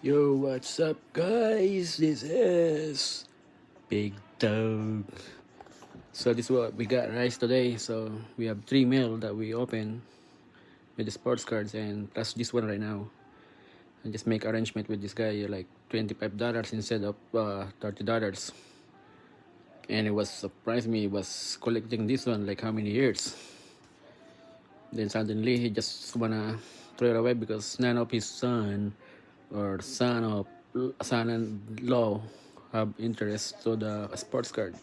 Yo, what's up, guys? This is Big Dog. So this is what we got rice today. So we have 3 meal that we open with the sports cards and plus this one right now. And just make arrangement with this guy like $25 instead of $30. And it was surprised me. He was collecting this one like how many years. Then suddenly he just wanna throw it away because none of his son or son-in-law have interest to the sports card.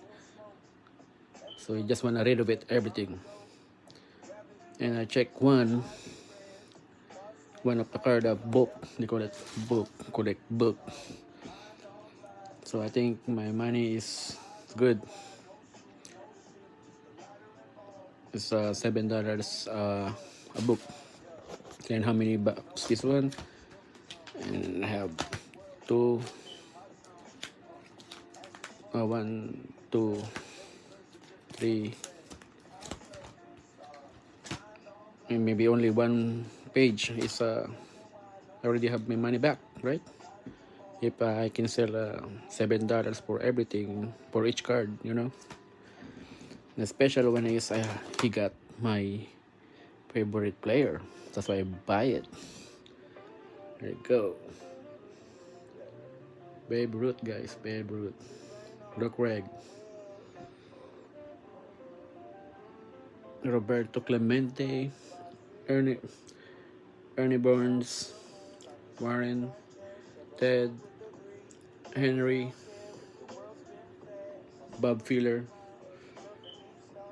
So he just wanna renovate everything. And I check one of the card of book. They call it book, collect book. So I think my money is good. It's $7 a book. And how many bucks this one? And I have two, one, two, three, and maybe only one page is I already have my money back, right? If I can sell $7 for everything for each card, And especially when he got my favorite player, that's why I buy it. There you go. Babe Ruth, guys, Babe Ruth. Doc Reg. Roberto Clemente, Ernie Burns, Warren, Ted, Henry, Bob Filler,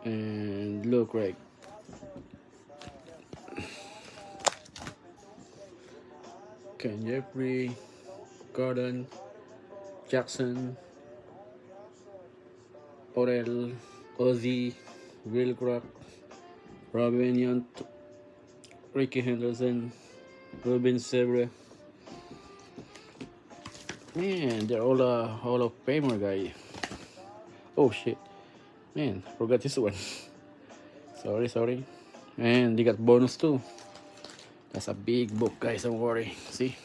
and Luke Reg. Ken Jeffrey, Gordon, Jackson, Orel, Ozzy, Will Crock, Robin Yount, Ricky Henderson, Ruben Sebre. Man, they're all Hall of Famer guy. Oh shit. Man, forgot this one. sorry. And they got bonus too. That's a big book, guys, don't worry. See?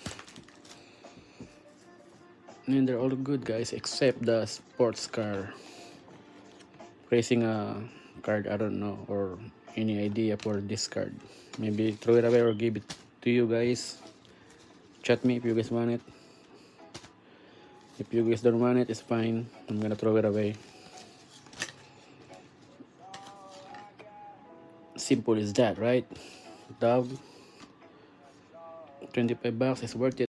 And they're all good, guys, except the sports car. Racing a card, I don't know, or any idea for this card. Maybe throw it away or give it to you guys. Chat me if you guys want it. If you guys don't want it, it's fine. I'm gonna throw it away. Simple as that, right? Dog. $25 is worth it.